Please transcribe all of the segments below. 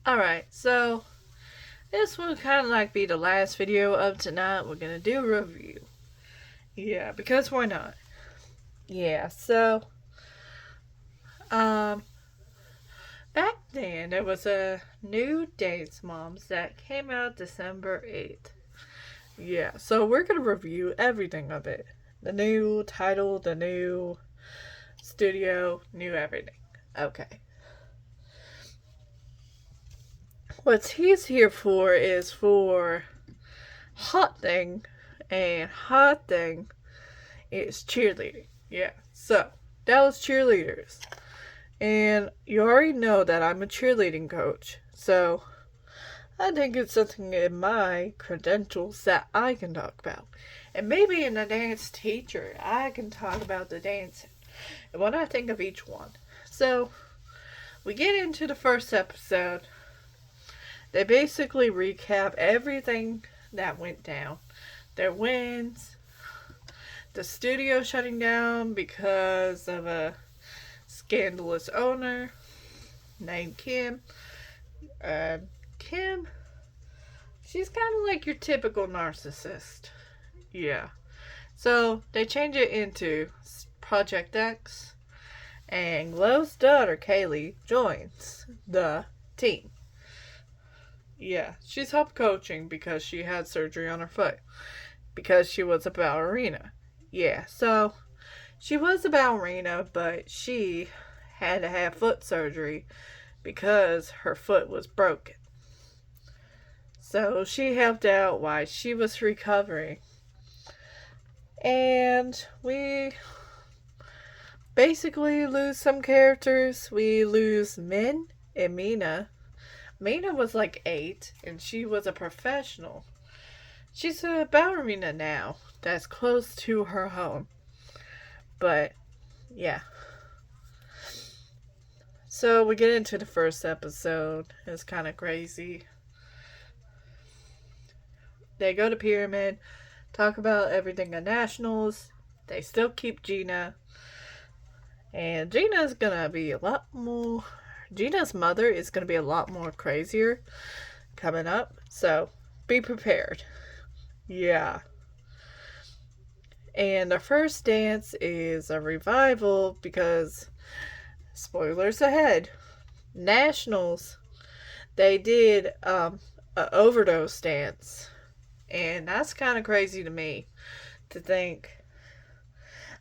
Alright, so this will kind of like be the last video of tonight. We're gonna do a review. Yeah, because why not? Yeah, so, um, back then there was a new Dance Moms that came out December 8th. Yeah, so we're gonna review everything of it. The new title, the new studio, new everything. Okay. What he's here for is for Hot Thing, and Hot Thing is cheerleading. Yeah, so Dallas cheerleaders. And you already know that I'm a cheerleading coach, so I think it's something in my credentials that I can talk about. And maybe in a dance teacher, I can talk about the dancing and what I think of each one. So, we get into the first episode. They basically recap everything that went down. Their wins, the studio shutting down because of a scandalous owner named Kim. Uh, Kim, she's kind of like your typical narcissist. Yeah. So they change it into Project X, and Glow's daughter, Kaylee, joins the team. Yeah, she's help coaching because she had surgery on her foot. Because she was a ballerina. Yeah, so she was a ballerina, but she had to have foot surgery because her foot was broken. So she helped out while she was recovering. And we basically lose some characters. We lose Min and Mina. Mina was like 8, and she was a professional. She's a ballerina now that's close to her home. But, yeah. So we get into the first episode. It's kind of crazy. They go to Pyramid, talk about everything at Nationals. They still keep Gina. And Gina's gonna be a lot more. Gina's mother is gonna be a lot more crazier coming up. So be prepared. Yeah. And the first dance is a revival because, spoilers ahead, Nationals, they did an overdose dance. And that's kind of crazy to me to think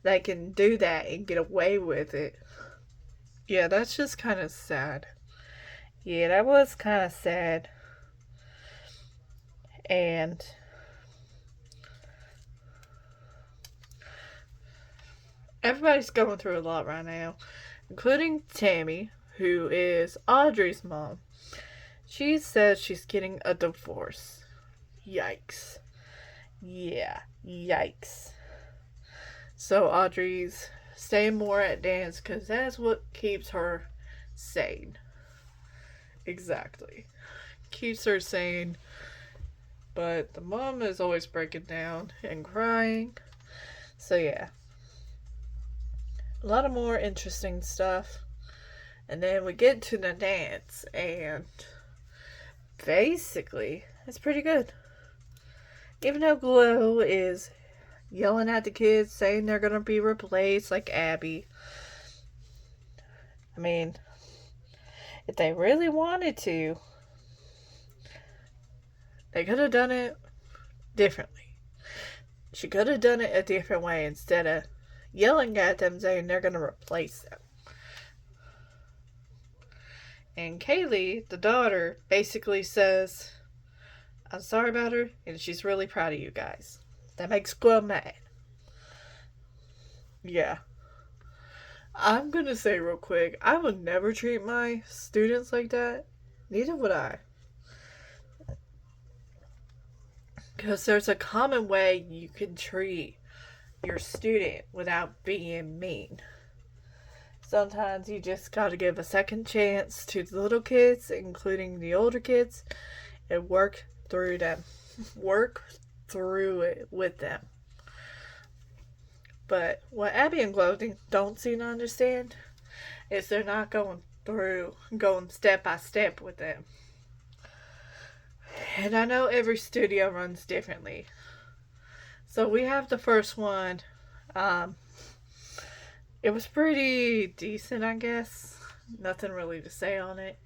they can do that and get away with it. Yeah, that's just kind of sad. Yeah, that was kind of sad. And everybody's going through a lot right now, including Tammy, who is Audrey's mom. She says she's getting a divorce. Yikes. Yeah, yikes. So Audrey's staying more at dance because that's what keeps her sane. Exactly. Keeps her sane. But the mom is always breaking down and crying. So yeah. A lot of more interesting stuff. And then we get to the dance, and basically, it's pretty good. Even though Glow is yelling at the kids, saying they're gonna be replaced like Abby. I mean, if they really wanted to, they could have done it differently. She could have done it a different way instead of yelling at them saying they're gonna replace them. And Kaylee, the daughter, basically says, I'm sorry about her, and she's really proud of you guys. That makes Glow mad. Yeah. I'm gonna say real quick, I would never treat my students like that. Neither would I. Because there's a common way you can treat your student without being mean. Sometimes you just gotta give a second chance to the little kids, including the older kids, and work through them. Work through it with them. But what Abby and Glow don't seem to understand is they're not going step by step with them. And I know every studio runs differently. So we have the first one. Um, it was pretty decent, I guess. Nothing really to say on it.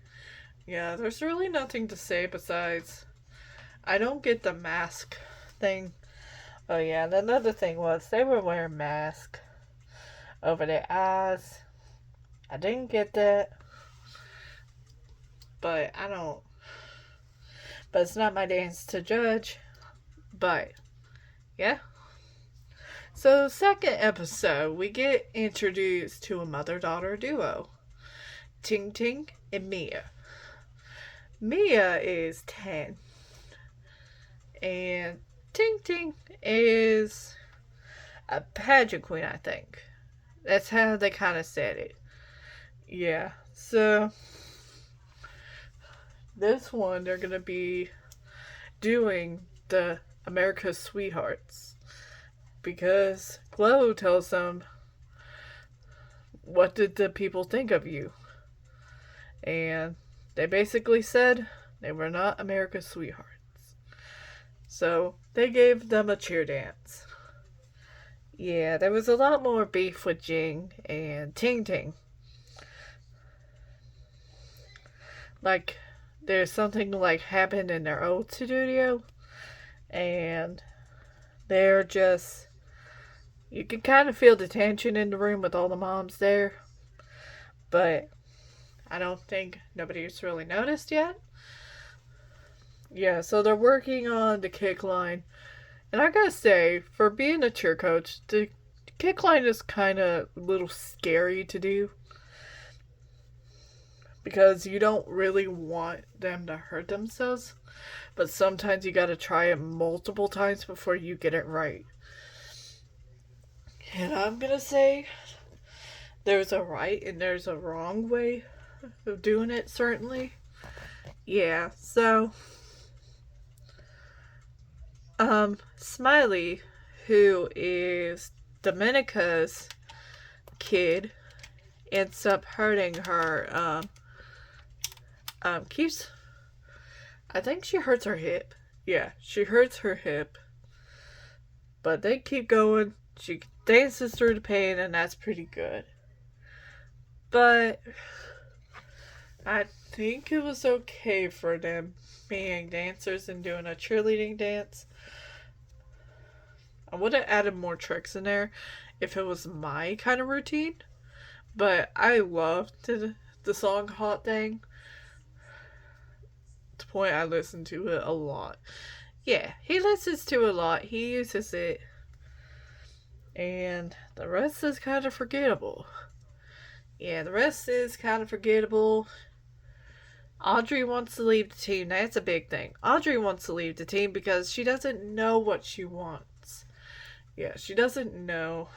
Yeah, there's really nothing to say besides I don't get the mask thing. Oh yeah, and another thing was they were wearing masks over their eyes. I didn't get that, but I don't. But it's not my dance to judge. But yeah. So second episode, we get introduced to a mother-daughter duo, Ting Ting and Mia. Mia is 10, and Ting Ting is a pageant queen, I think. That's how they kind of said it. Yeah, so this one they're gonna be doing the America's Sweethearts because Glow tells them, "What did the people think of you?" And they basically said they were not America's sweethearts. So they gave them a cheer dance. Yeah, there was a lot more beef with Jing and Ting Ting. Like, there's something like happened in their old studio, and they're just. You can kind of feel the tension in the room with all the moms there, but I don't think nobody's really noticed yet. Yeah, so they're working on the kick line. And I gotta say, for being a cheer coach, the kick line is kind of a little scary to do. Because you don't really want them to hurt themselves. But sometimes you gotta try it multiple times before you get it right. And I'm gonna say, there's a right and there's a wrong way of doing it, certainly. Yeah, so Smiley, who is Domenica's kid, ends up hurting her. Keeps. I think she hurts her hip. Yeah, she hurts her hip. But they keep going. She dances through the pain, and that's pretty good. But I think it was okay for them being dancers and doing a cheerleading dance. I would have added more tricks in there if it was my kind of routine. But I loved the song Hot Thing. To the point I listened to it a lot. Yeah, he listens to it a lot. He uses it. And the rest is kind of forgettable. Yeah, the rest is kind of forgettable. Audrey wants to leave the team. That's a big thing. Audrey wants to leave the team because she doesn't know what she wants. Yeah, she doesn't know.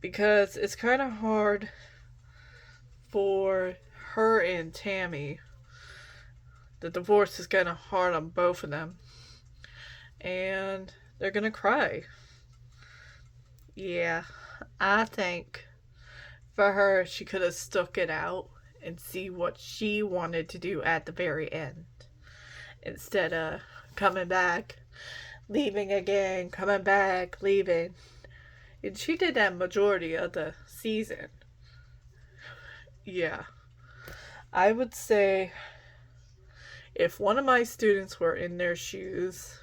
Because it's kind of hard for her and Tammy. The divorce is kind of hard on both of them. And they're going to cry. Yeah, I think for her, she could have stuck it out and see what she wanted to do at the very end. Instead of coming back, leaving again, coming back, leaving. And she did that majority of the season. Yeah. I would say if one of my students were in their shoes,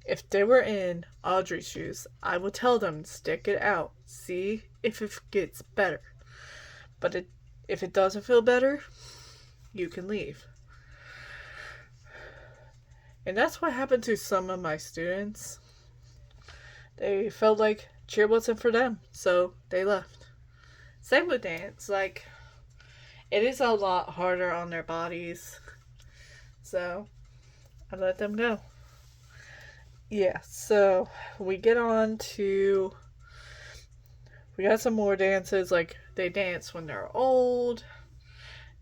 if they were in Audrey's shoes, I would tell them to stick it out. See if it gets better. But if it doesn't feel better, you can leave. And that's what happened to some of my students. They felt like cheer wasn't for them, so they left. Same with dance. Like, it is a lot harder on their bodies. So, I let them go. Yeah, so we get on to. We got some more dances, like they dance when they're old.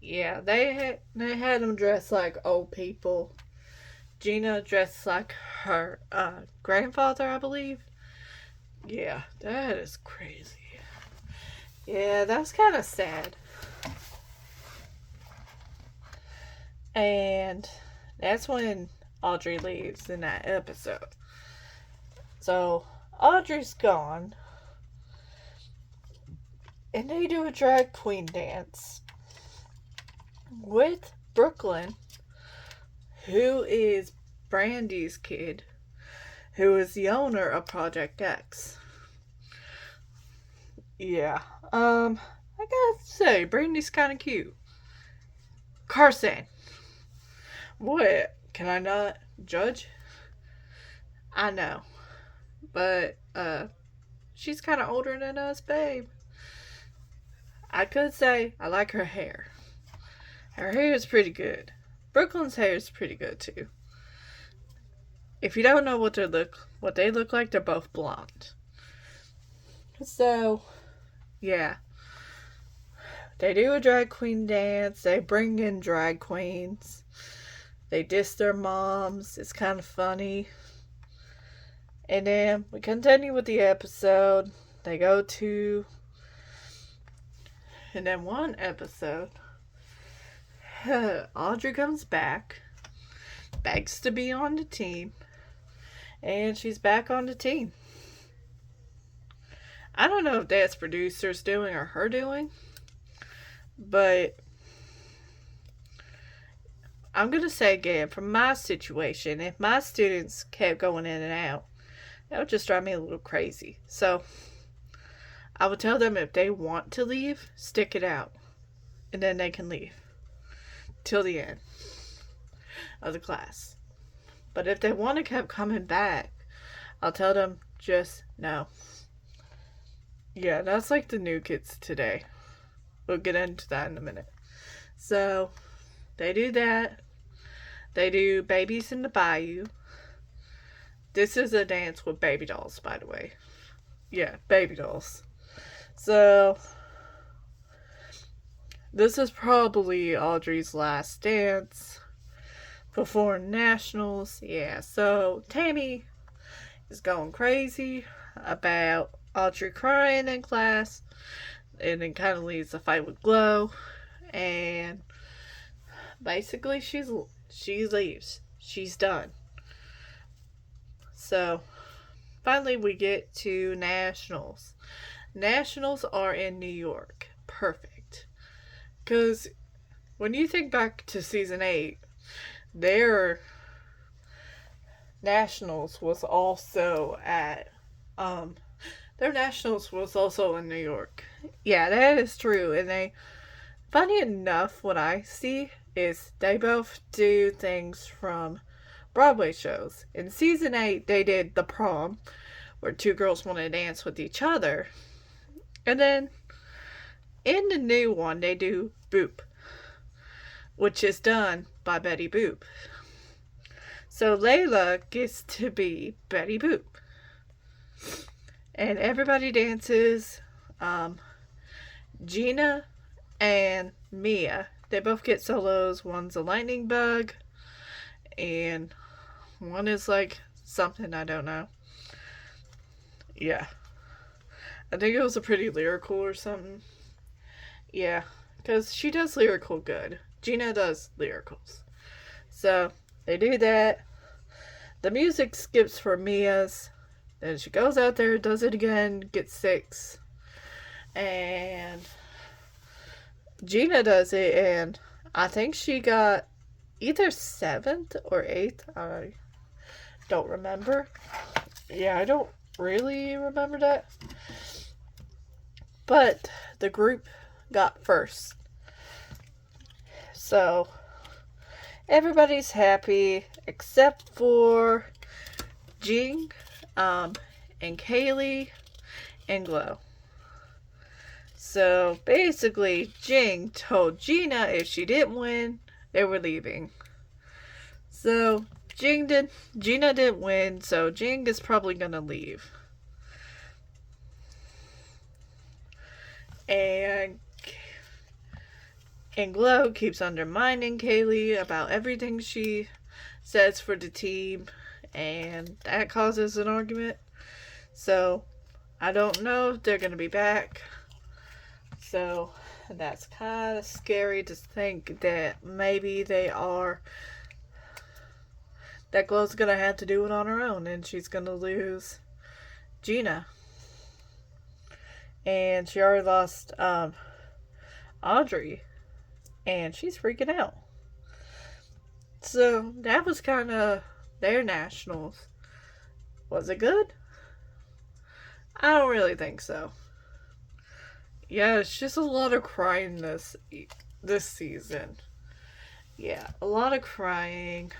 Yeah, they had them dressed like old people. Gina dressed like her grandfather, I believe. Yeah, that is crazy. Yeah, that's kind of sad. And That's when Audrey leaves in that episode. So Audrey's gone, and they do a drag queen dance with Brooklyn, who is Brandy's kid, who is the owner of Project X. Yeah, I gotta say, Brandy's kind of cute. Carson, what? Can I not judge? I know, but she's kind of older than us, babe. I could say I like her hair. Her hair is pretty good. Brooklyn's hair is pretty good too. If you don't know what they look like, they're both blonde. So, yeah. They do a drag queen dance. They bring in drag queens. They diss their moms. It's kind of funny. And then we continue with the episode. They go to... And then one episode, Audrey comes back, begs to be on the team, and she's back on the team. I don't know if that's producers doing or her doing, but I'm going to say again, from my situation, if my students kept going in and out, that would just drive me a little crazy. So I would tell them if they want to leave, stick it out. And then they can leave. Till the end of the class. But if they want to keep coming back, I'll tell them just no. Yeah, that's like the new kids today. We'll get into that in a minute. So, they do that. They do Babies in the Bayou. This is a dance with baby dolls, by the way. Yeah, baby dolls. So, this is probably Audrey's last dance before nationals. Yeah, so Tammy is going crazy about Audrey crying in class, and then kind of leads a fight with Glow, and basically she leaves. She's done. So, finally we get to nationals. Nationals are in New York. Perfect. Because when you think back to season 8, their nationals was also in New York. Yeah, that is true. And funny enough, what I see is they both do things from Broadway shows. In season 8, they did The Prom, where two girls want to dance with each other. And then in the new one, they do Boop, which is done by Betty Boop. So Layla gets to be Betty Boop. And everybody dances. Gina and Mia, they both get solos. One's a lightning bug, and one is like something I don't know. Yeah. I think it was a pretty lyrical or something. Yeah, because she does lyrical good. Gina does lyricals. So, they do that. The music skips for Mia's. Then she goes out there, does it again, gets 6. And Gina does it, and I think she got either 7th or 8th. I don't remember. Yeah, I don't really remember that. But the group got first. So, everybody's happy except for Jing, and Kaylee, and Glow. So, basically, Jing told Gina if she didn't win, they were leaving. So, Gina didn't win, so Jing is probably gonna leave. And Glow keeps undermining Kaylee about everything she says for the team, and that causes an argument. So, I don't know if they're going to be back. So, that's kind of scary to think that maybe they are that Glow's gonna have to do it on her own, and she's gonna lose Gina. And she already lost Audrey, and she's freaking out. So that was kind of their nationals. Was it good? I don't really think so. Yeah, it's just a lot of crying this season. Yeah, a lot of crying.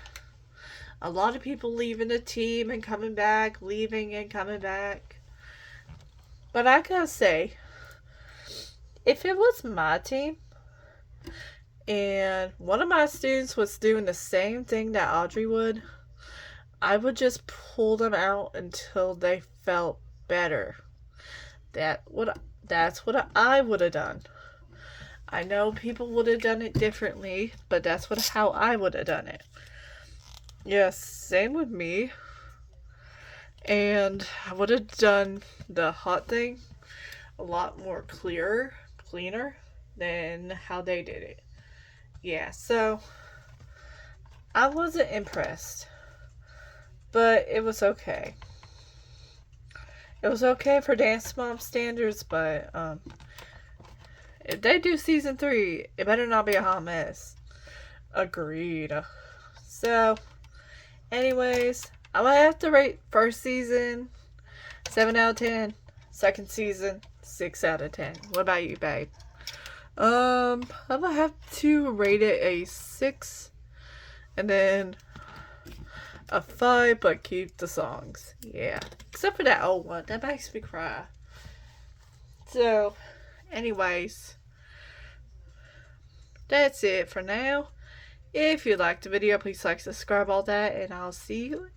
A lot of people leaving the team and coming back, leaving and coming back. But I gotta say, if it was my team and one of my students was doing the same thing that Audrey would, I would just pull them out until they felt better. That's what I would have done. I know people would have done it differently, but that's how I would have done it. Yes, same with me. And I would have done the hot thing a lot more cleaner than how they did it. Yeah, so I wasn't impressed, but it was okay. It was okay for Dance Mom standards, but if they do season 3, it better not be a hot mess. Agreed. So, anyways, I would have to rate first season 7 out of 10, second season 6 out of 10. What about you, babe? I'm gonna have to rate it a 6 and then a 5, but keep the songs. Yeah. Except for that old one. That makes me cry. So, anyways, that's it for now. If you liked the video, please like, subscribe, all that, and I'll see you.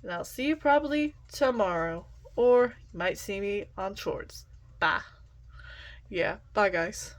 And I'll see you probably tomorrow. Or you might see me on shorts. Bye. Yeah, bye guys.